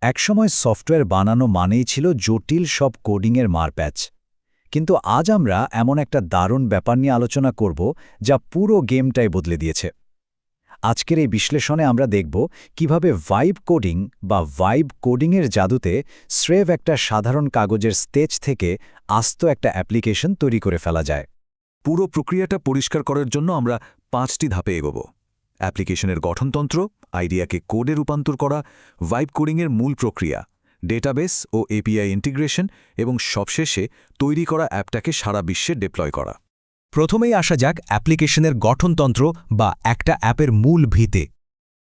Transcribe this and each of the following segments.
একসময় সফটওয়্যার বানানো মানেই ছিল জটিল সব কোডিংয়ের মারপ্যাচ। কিন্তু আজ আমরা এমন একটা দারুণ ব্যাপার নিয়ে আলোচনা করব যা পুরো গেমটাই বদলে দিয়েছে। আজকের এই বিশ্লেষণে আমরা দেখব কিভাবে ভাইব কোডিং বা ভাইব কোডিংয়ের জাদুতে স্রেভ একটা সাধারণ কাগজের স্কেচ থেকে আস্ত একটা অ্যাপ্লিকেশন তৈরি করে ফেলা যায়। পুরো প্রক্রিয়াটা পরিষ্কার করার জন্য আমরা 5টি ধাপে এগোব। অ্যাপ্লিকেশনের গঠনতন্ত্র, আইডিয়াকে কোডে রূপান্তর করা, ভাইব কোডিংয়ের মূল প্রক্রিয়া, ডেটাবেস ও এপিআই ইন্টিগ্রেশন এবং সবশেষে তৈরি করা অ্যাপটাকে সারা বিশ্বে ডিপ্লয় করা। প্রথমেই আসা যাক অ্যাপ্লিকেশনের গঠনতন্ত্র বা একটা অ্যাপের মূল ভিতে।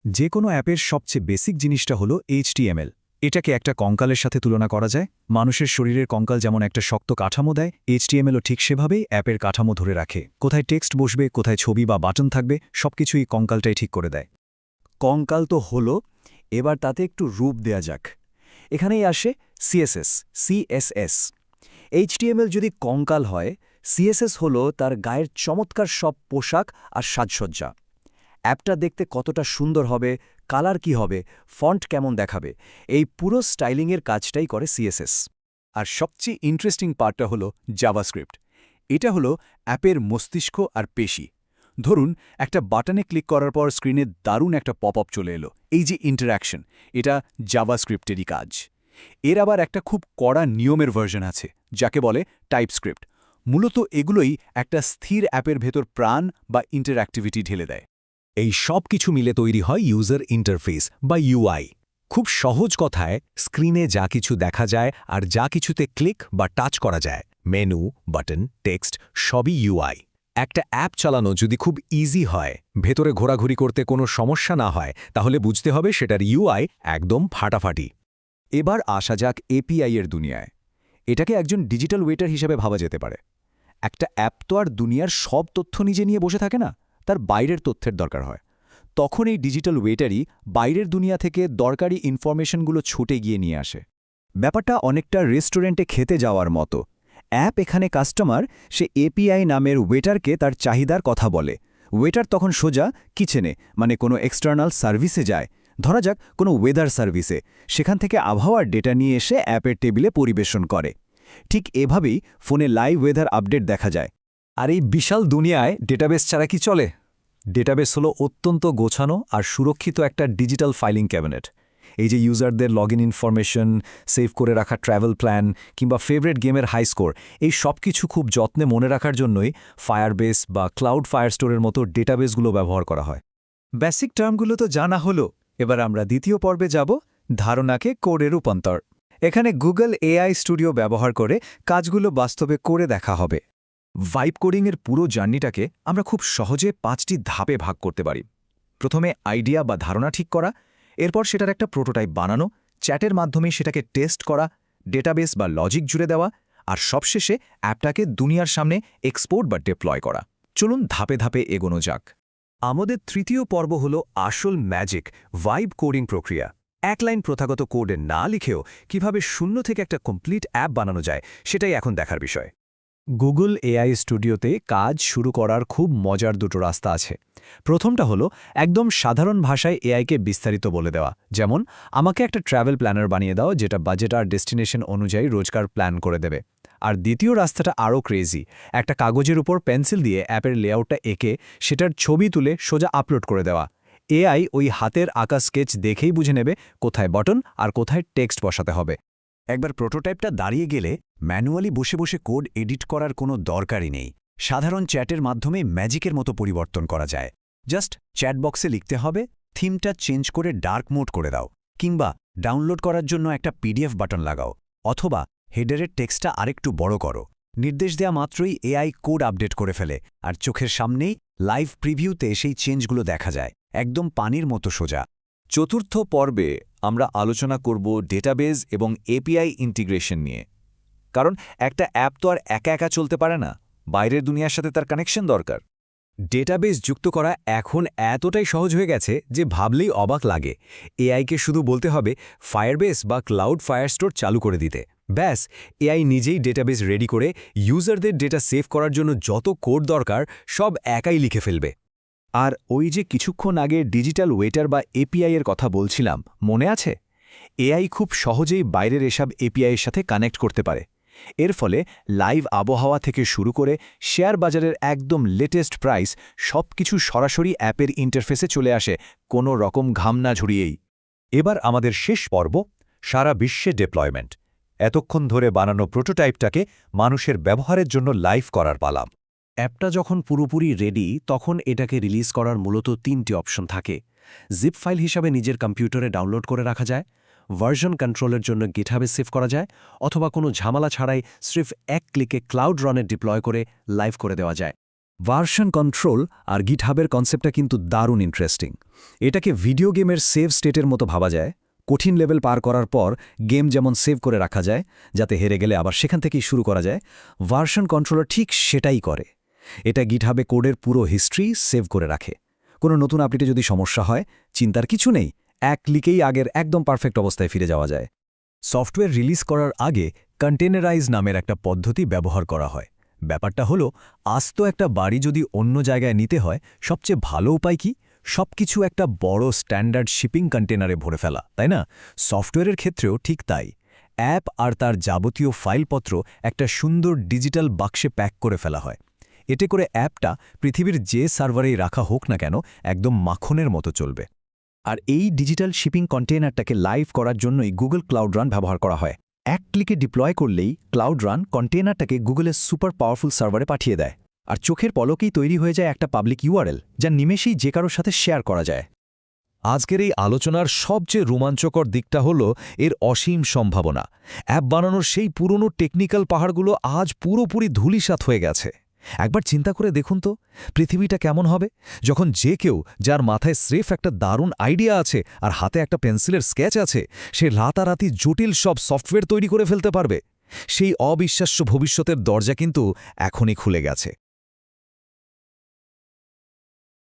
যে কোনো অ্যাপের সবচেয়ে বেসিক জিনিসটা হলো HTML। এটাকে একটা কঙ্কালের সাথে তুলনা করা যায়। মানুষের শরীরের কঙ্কাল যেমন একটা শক্ত কাঠামো দেয়, HTMLও ঠিক সেভাবেই অ্যাপের কাঠামো ধরে রাখে। কোথায় টেক্সট বসবে, কোথায় ছবি বা বাটন থাকবে, সবকিছুই কঙ্কালটাই ঠিক করে দেয়। কঙ্কাল তো হলো, এবার তাতে একটু রূপ দেয়া যাক। এখানেই আসে CSS। HTML যদি কঙ্কাল হয়, CSS হলো তার গায়ের চমৎকার সব পোশাক আর সাজসজ্জা। অ্যাপটা দেখতে কতটা সুন্দর হবে, কালার কি হবে, ফন্ট কেমন দেখাবে, এই পুরো স্টাইলিংয়ের কাজটাই করে CSS। আর সবচেয়ে ইন্টারেস্টিং পার্টটা হলো জাভাস্ক্রিপ্ট। এটা হলো অ্যাপের মস্তিষ্ক আর পেশি। ধরুন একটা বাটনে ক্লিক করার পর স্ক্রিনে দারুণ একটা পপ আপ চলে এলো। এই যে ইন্টারঅ্যাকশন, এটা জাভাস্ক্রিপ্টেরই কাজ। এর আবার একটা খুব কড়া নিয়মের ভার্সন আছে, যাকে বলে টাইপস্ক্রিপ্ট। মূলত এগুলোই একটা স্থির অ্যাপের ভেতর প্রাণ বা ইন্টারঅ্যাক্টিভিটি ঢেলে দেয়। এই সব কিছু মিলে তৈরি হয় ইউজার ইন্টারফেস বা UI। খুব সহজ কথায়, স্ক্রিনে যা কিছু দেখা যায় আর যা কিছুতে ক্লিক বা টাচ করা যায়, মেনু, বাটন, টেক্সট, সবই UI। একটা অ্যাপ চালানো যদি খুব ইজি হয়, ভেতরে ঘোরাঘুরি করতে কোনো সমস্যা না হয়, তাহলে বুঝতে হবে সেটার UI একদম ফাটাফাটি। এবার আসা যাক এপিআই এর দুনিয়ায়। এটাকে একজন ডিজিটাল ওয়েটার হিসেবে ভাবা যেতে পারে। একটা অ্যাপ তো আর দুনিয়ার সব তথ্য নিজে নিয়ে বসে থাকে না, তার বাইরের তথ্যের দরকার হয়। তখন এই ডিজিটাল ওয়েটারই বাইরের দুনিয়া থেকে দরকারি ইনফরমেশনগুলো ছুটে গিয়ে নিয়ে আসে। ব্যাপারটা অনেকটা রেস্টুরেন্টে খেতে যাওয়ার মতো। অ্যাপ এখানে কাস্টমার, সে এপিআই নামের ওয়েটারকে তার চাহিদার কথা বলে। ওয়েটার তখন সোজা কিচেনে, মানে কোনো এক্সটার্নাল সার্ভিসে যায়। ধরা যাক কোনো ওয়েদার সার্ভিসে, সেখান থেকে আবহাওয়ার ডেটা নিয়ে এসে অ্যাপের টেবিলে পরিবেশন করে। ঠিক এভাবেই ফোনে লাইভ ওয়েদার আপডেট দেখা যায়। আর এই বিশাল দুনিয়ায় ডেটাবেস ছাড়া কি চলে? ডেটাবেস হলো অত্যন্ত গোছানো আর সুরক্ষিত একটা ডিজিটাল ফাইলিং ক্যাবিনেট। এই যে ইউজারদের লগইন ইনফরমেশন, সেভ করে রাখা ট্র্যাভেল প্ল্যান কিংবা ফেভারিট গেমের হাই স্কোর, এই সব কিছু খুব যত্নে মনে রাখার জন্যই ফায়ারবেস বা ক্লাউড ফায়ারস্টোরের মতো ডেটাবেসগুলো ব্যবহার করা হয়। বেসিক টার্মগুলো তো জানা হলো, এবার আমরা দ্বিতীয় পর্বে যাব, ধারণাকে কোডে রূপান্তর। এখানে গুগল AI স্টুডিও ব্যবহার করে কাজগুলো বাস্তবে করে দেখা হবে। ভাইব কোডিংয়ের পুরো জার্নিটাকে আমরা খুব সহজে 5টি ধাপে ভাগ করতে পারি। প্রথমে আইডিয়া বা ধারণা ঠিক করা, এরপর সেটার একটা প্রোটোটাইপ বানানো, চ্যাটের মাধ্যমে সেটাকে টেস্ট করা, ডেটাবেস বা লজিক জুড়ে দেওয়া, আর সবশেষে অ্যাপটাকে দুনিয়ার সামনে এক্সপোর্ট বা ডিপ্লয় করা। চলুন ধাপে ধাপে এগোনো যাক। আমাদের তৃতীয় পর্ব হল আসল ম্যাজিক, ভাইব কোডিং প্রক্রিয়া। এক লাইন প্রথাগত কোডে না লিখেও কিভাবে শূন্য থেকে একটা কমপ্লিট অ্যাপ বানানো যায়, সেটাই এখন দেখার বিষয়। গুগল AI স্টুডিওতে কাজ শুরু করার খুব মজার দুটো রাস্তা আছে। প্রথমটা হলো একদম সাধারণ ভাষায় এআইকে বিস্তারিত বলে দেওয়া, যেমন আমাকে একটা ট্র্যাভেল প্ল্যানার বানিয়ে দাও যেটা বাজেট আর ডেস্টিনেশন অনুযায়ী রোজকার প্ল্যান করে দেবে। আর দ্বিতীয় রাস্তাটা আরও ক্রেজি, একটা কাগজের উপর পেন্সিল দিয়ে অ্যাপের লেআউটটা এঁকে সেটার ছবি তুলে সোজা আপলোড করে দেওয়া। এআই ওই হাতের আঁকা স্কেচ দেখেই বুঝে নেবে কোথায় বাটন আর কোথায় টেক্সট বসাতে হবে। একবার প্রোটোটাইপটা দাঁড়িয়ে গেলে ম্যানুয়ালি বসে বসে কোড এডিট করার কোনো দরকারই নেই। সাধারণ চ্যাটের মাধ্যমে ম্যাজিকের মতো পরিবর্তন করা যায়। জাস্ট চ্যাট বক্সে লিখতে হবে, থিমটা চেঞ্জ করে ডার্ক মোড করে দাও, কিংবা ডাউনলোড করার জন্য একটা PDF বাটন লাগাও, অথবা হেডারের টেক্সটটা আরেকটু বড় করো। নির্দেশ দেয়া মাত্রই এআই কোড আপডেট করে ফেলে, আর চোখের সামনেই লাইভ প্রিভিউতে সেই চেঞ্জগুলো দেখা যায়, একদম পানির মতো সোজা। চতুর্থ পর্বে আমরা আলোচনা করব ডেটাবেস এবং এপিআই ইন্টিগ্রেশন নিয়ে। কারণ একটা অ্যাপ তো আর একা একা চলতে পারে না, বাইরের দুনিয়ার সাথে তার কানেকশন দরকার। ডেটাবেস যুক্ত করা এখন এতটাই সহজ হয়ে গেছে যে ভাবলেই অবাক লাগে। এআইকে শুধু বলতে হবে ফায়ারবেস বা ক্লাউড ফায়ারস্টোর চালু করে দিতে, ব্যাস এআই নিজেই ডেটাবেস রেডি করে ইউজারদের ডেটা সেভ করার জন্য যত কোড দরকার সব একাই লিখে ফেলবে। আর ওই যে কিছুক্ষণ আগে ডিজিটাল ওয়েটার বা এপিআই এর কথা বলছিলাম, মনে আছে? এআই খুব সহজেই বাইরের এসব এপিআইয়ের সাথে কানেক্ট করতে পারে। এর ফলে লাইভ আবহাওয়া থেকে শুরু করে শেয়ার বাজারের একদম লেটেস্ট প্রাইস সবকিছু সরাসরি অ্যাপের ইন্টারফেসে চলে আসে, কোনো রকম ঘাম না ঝরিয়েই। এবার আমাদের শেষ পর্ব, সারা বিশ্বে ডিপ্লয়মেন্ট। এতক্ষণ ধরে বানানো প্রোটোটাইপটাকে মানুষের ব্যবহারের জন্য লাইভ করার পালা। অ্যাপটা যখন পুরোপুরি রেডি, তখন এটাকে রিলিজ করার মূলত 3টি অপশন থাকে। জিপ ফাইল হিসাবে নিজের কম্পিউটারে ডাউনলোড করে রাখা যায়, ভার্সন কন্ট্রোলের জন্য গিটহাবে সেভ করা যায়, অথবা কোনো ঝামেলা ছাড়াই স্রেফ এক ক্লিকে ক্লাউড রানে ডিপ্লয় করে লাইভ করে দেওয়া যায়। ভার্সন কন্ট্রোল আর গিটহাবের কনসেপ্টটা কিন্তু দারুণ ইন্টারেস্টিং। এটাকে ভিডিও গেমের সেভ স্টেটের মতো ভাবা যায়। কঠিন লেভেল পার করার পর গেম যেমন সেভ করে রাখা যায়, যাতে হেরে গেলে আবার সেখান থেকেই শুরু করা যায়, ভার্সন কন্ট্রোলার ঠিক সেটাই করে। এটা গিটহাবে কোডের পুরো হিস্ট্রি সেভ করে রাখে। কোনো নতুন আপডেটে যদি সমস্যা হয়, চিন্তার কিছু নেই, এক ক্লিকেই আগের একদম পারফেক্ট অবস্থায় ফিরে যাওয়া যায়। সফটওয়্যার রিলিজ করার আগে কন্টেনারাইজ নামের একটা পদ্ধতি ব্যবহার করা হয়। ব্যাপারটা হলো, আস্ত একটা বাড়ি যদি অন্য জায়গায় নিতে হয়, সবচেয়ে ভালো উপায় কি? সবকিছু একটা বড় স্ট্যান্ডার্ড শিপিং কন্টেনারে ভরে ফেলা, তাই না? সফটওয়্যারের ক্ষেত্রেও ঠিক তাই। অ্যাপ আর তার যাবতীয় ফাইলপত্র একটা সুন্দর ডিজিটাল বাক্সে প্যাক করে ফেলা হয়। এতে করে অ্যাপটা পৃথিবীর যে সার্ভারেই রাখা হোক না কেন, একদম মাখনের মতো চলবে। আর এই ডিজিটাল শিপিং কন্টেইনারটাকে লাইভ করার জন্যই গুগল ক্লাউড রান ব্যবহার করা হয়। এক ক্লিকে ডিপ্লয় করলেই ক্লাউড রান কন্টেইনারটাকে গুগলের সুপার পাওয়ারফুল সার্ভারে পাঠিয়ে দেয়, আর চোখের পলকেই তৈরি হয়ে যায় একটা পাবলিক ইউআরএল, যা নিমেষেই যে কারোর সাথে শেয়ার করা যায়। আজকের এই আলোচনার সবচেয়ে রোমাঞ্চকর দিকটা হলো এর অসীম সম্ভাবনা। অ্যাপ বানানোর সেই পুরনো টেকনিক্যাল পাহাড়গুলো আজ পুরোপুরি ধূলিসাৎ হয়ে গেছে। একবার চিন্তা করে দেখুন তো, পৃথিবীটা কেমন হবে যখন যে কেউ, যার মাথায় স্রেফ একটা দারুণ আইডিয়া আছে আর হাতে একটা পেন্সিলের স্কেচ আছে, সে রাতারাতি জটিল সব সফটওয়্যার তৈরি করে ফেলতে পারবে। সেই অবিশ্বাস্য ভবিষ্যতের দরজা কিন্তু এখনই খুলে গেছে।